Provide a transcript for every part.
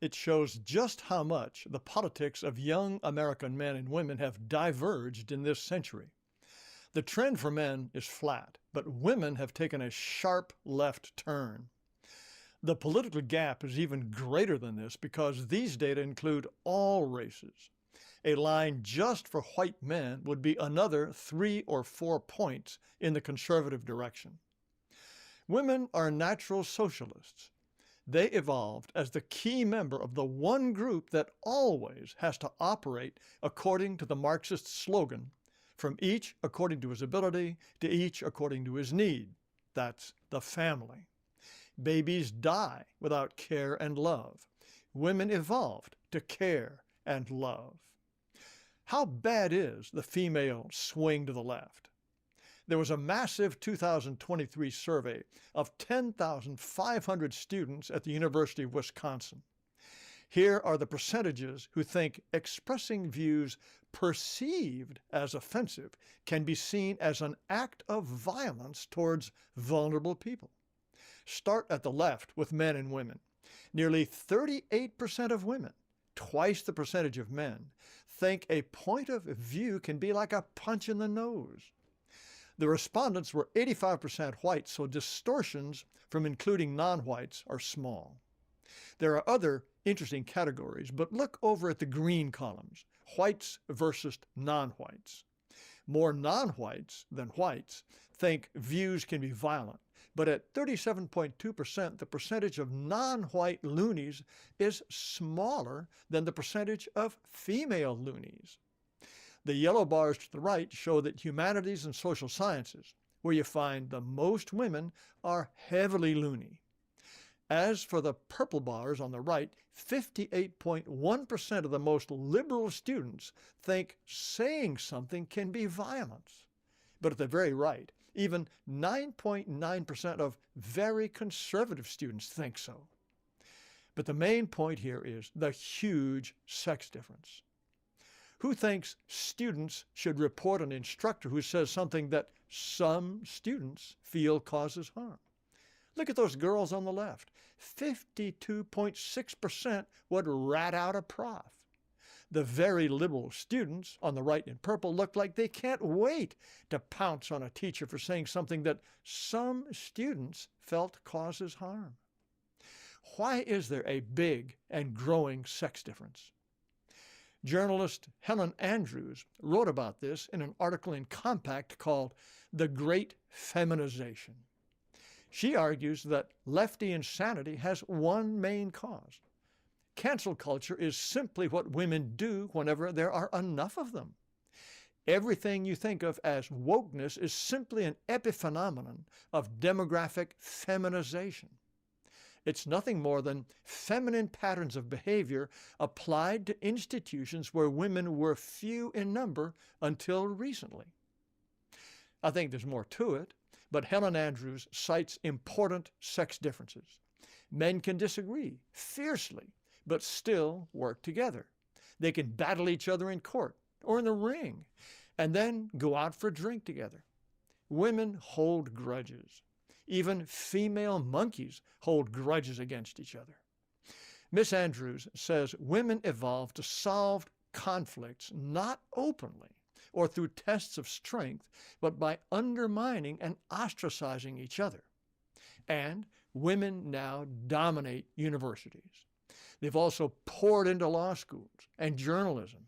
It shows just how much the politics of young American men and women have diverged in this century. The trend for men is flat, but women have taken a sharp left turn. The political gap is even greater than this because these data include all races. A line just for white men would be another 3 or 4 points in the conservative direction. Women are natural socialists. They evolved as the key member of the one group that always has to operate according to the Marxist slogan, from each according to his ability to each according to his need. That's the family. Babies die without care and love. Women evolved to care and love. How bad is the female swing to the left? There was a massive 2023 survey of 10,500 students at the University of Wisconsin. Here are the percentages who think expressing views perceived as offensive can be seen as an act of violence towards vulnerable people. Start at the left with men and women. Nearly 38% of women, twice the percentage of men, think a point of view can be like a punch in the nose. The respondents were 85% white, so distortions from including non-whites are small. There are other interesting categories, but look over at the green columns, whites versus non-whites. More non-whites than whites think views can be violent, but at 37.2%, the percentage of non-white loonies is smaller than the percentage of female loonies. The yellow bars to the right show that humanities and social sciences, where you find the most women, are heavily loony. As for the purple bars on the right, 58.1% of the most liberal students think saying something can be violence. But at the very right, even 9.9% of very conservative students think so. But the main point here is the huge sex difference. Who thinks students should report an instructor who says something that some students feel causes harm? Look at those girls on the left. 52.6% would rat out a prof. The very liberal students on the right in purple look like they can't wait to pounce on a teacher for saying something that some students felt causes harm. Why is there a big and growing sex difference? Journalist Helen Andrews wrote about this in an article in Compact called The Great Feminization. She argues that lefty insanity has one main cause. Cancel culture is simply what women do whenever there are enough of them. Everything you think of as wokeness is simply an epiphenomenon of demographic feminization. It's nothing more than feminine patterns of behavior applied to institutions where women were few in number until recently. I think there's more to it, but Helen Andrews cites important sex differences. Men can disagree fiercely, but still work together. They can battle each other in court or in the ring, and then go out for a drink together. Women hold grudges. Even female monkeys hold grudges against each other. Miss Andrews says women evolved to solve conflicts not openly or through tests of strength, but by undermining and ostracizing each other. And women now dominate universities. They've also poured into law schools and journalism.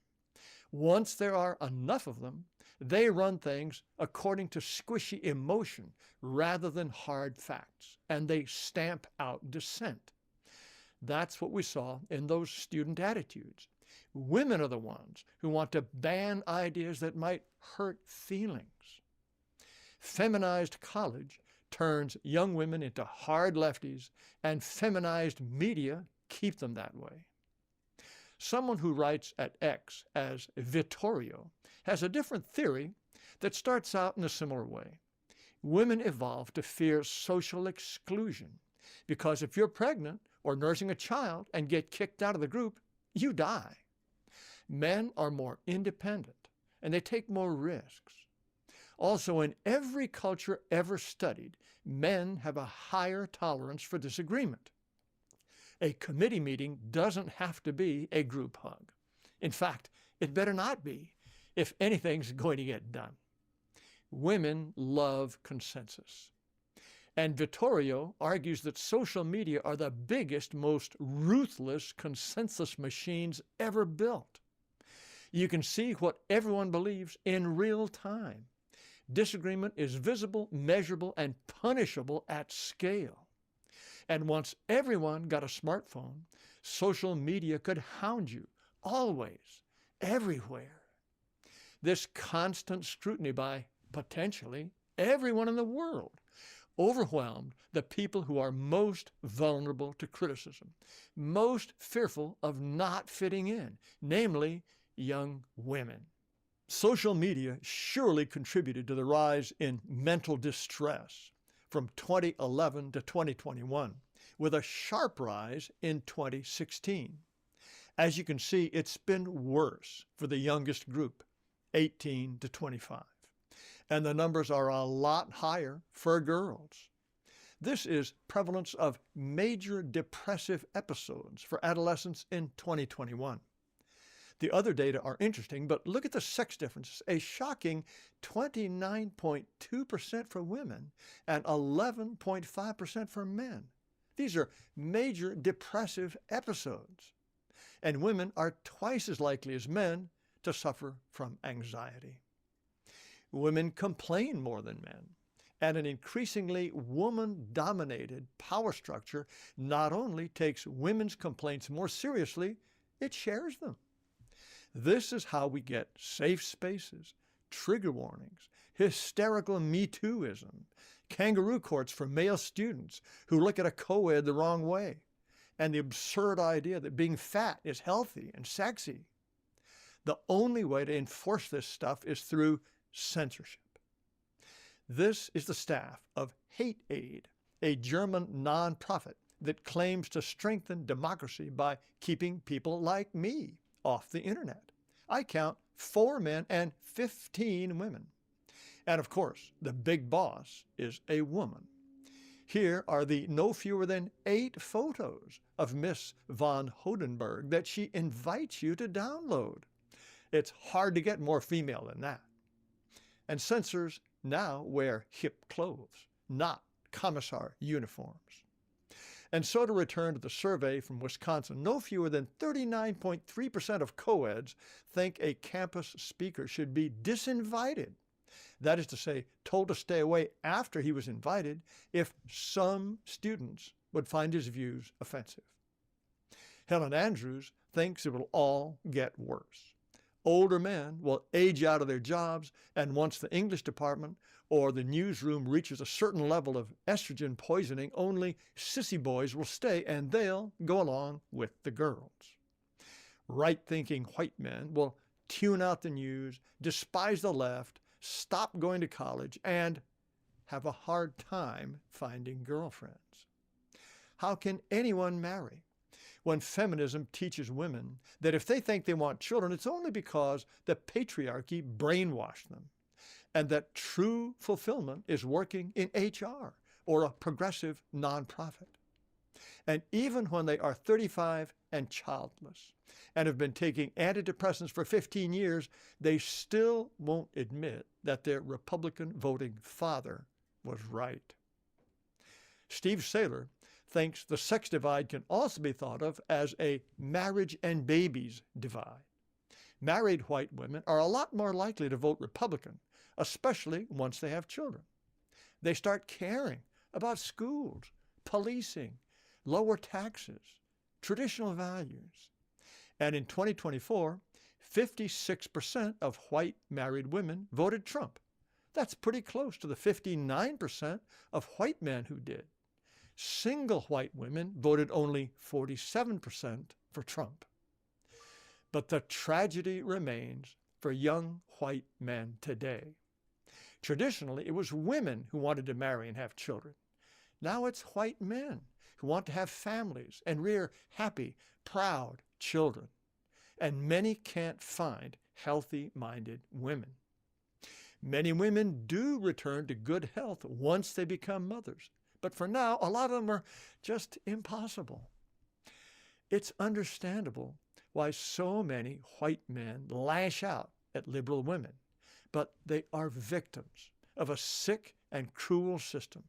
Once there are enough of them, they run things according to squishy emotion rather than hard facts, and they stamp out dissent. That's what we saw in those student attitudes. Women are the ones who want to ban ideas that might hurt feelings. Feminized college turns young women into hard lefties, and feminized media keep them that way. Someone who writes at X as Vittorio has a different theory that starts out in a similar way. Women evolved to fear social exclusion because if you're pregnant or nursing a child and get kicked out of the group, you die. Men are more independent and they take more risks. Also, in every culture ever studied, men have a higher tolerance for disagreement. A committee meeting doesn't have to be a group hug. In fact, it better not be if anything's going to get done. Women love consensus. And Vittorio argues that social media are the biggest, most ruthless consensus machines ever built. You can see what everyone believes in real time. Disagreement is visible, measurable, and punishable at scale. And once everyone got a smartphone, social media could hound you, always, everywhere. This constant scrutiny by, potentially, everyone in the world overwhelmed the people who are most vulnerable to criticism, most fearful of not fitting in, namely young women. Social media surely contributed to the rise in mental distress from 2011 to 2021, with a sharp rise in 2016. As you can see, it's been worse for the youngest group, 18 to 25. And the numbers are a lot higher for girls. This is prevalence of major depressive episodes for adolescents in 2021. The other data are interesting, but look at the sex differences. A shocking 29.2% for women and 11.5% for men. These are major depressive episodes. And women are twice as likely as men to suffer from anxiety. Women complain more than men, and an increasingly woman-dominated power structure not only takes women's complaints more seriously, it shares them. This is how we get safe spaces, trigger warnings, hysterical Me Tooism, kangaroo courts for male students who look at a co-ed the wrong way, and the absurd idea that being fat is healthy and sexy. The only way to enforce this stuff is through censorship. This is the staff of Hate Aid, a German nonprofit that claims to strengthen democracy by keeping people like me off the internet. I count 4 men and 15 women. And of course, the big boss is a woman. Here are the no fewer than 8 photos of Miss von Hodenberg that she invites you to download. It's hard to get more female than that. And censors now wear hip clothes, not commissar uniforms. And so to return to the survey from Wisconsin, no fewer than 39.3% of co-eds think a campus speaker should be disinvited. That is to say, told to stay away after he was invited if some students would find his views offensive. Helen Andrews thinks it will all get worse. Older men will age out of their jobs, and once the English department or the newsroom reaches a certain level of estrogen poisoning, only sissy boys will stay, and they'll go along with the girls. Right-thinking white men will tune out the news, despise the left, stop going to college, and have a hard time finding girlfriends. How can anyone marry when feminism teaches women that if they think they want children, it's only because the patriarchy brainwashed them, and that true fulfillment is working in HR or a progressive nonprofit? And even when they are 35 and childless and have been taking antidepressants for 15 years, they still won't admit that their Republican voting father was right. Steve Saylor thinks the sex divide can also be thought of as a marriage and babies divide. Married white women are a lot more likely to vote Republican, especially once they have children. They start caring about schools, policing, lower taxes, traditional values. And in 2024, 56% of white married women voted Trump. That's pretty close to the 59% of white men who did. Single white women voted only 47% for Trump. But the tragedy remains for young white men today. Traditionally, it was women who wanted to marry and have children. Now it's white men who want to have families and rear happy, proud children. And many can't find healthy-minded women. Many women do return to good health once they become mothers. But for now, a lot of them are just impossible. It's understandable why so many white men lash out at liberal women, but they are victims of a sick and cruel system,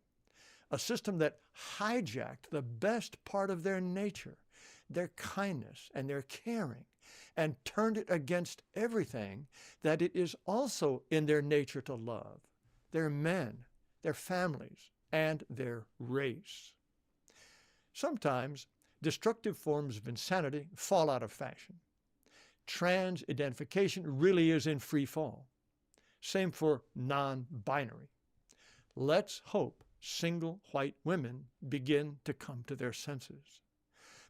a system that hijacked the best part of their nature, their kindness and their caring, and turned it against everything that it is also in their nature to love, their men, their families, and their race. Sometimes destructive forms of insanity fall out of fashion. Trans identification really is in free fall. Same for non-binary. Let's hope single white women begin to come to their senses.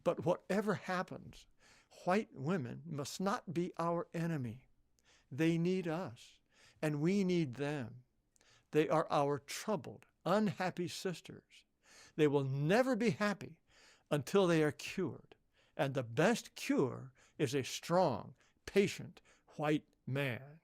But whatever happens, white women must not be our enemy. They need us, and we need them. They are our troubled, unhappy sisters. They will never be happy until they are cured, and the best cure is a strong, patient white man.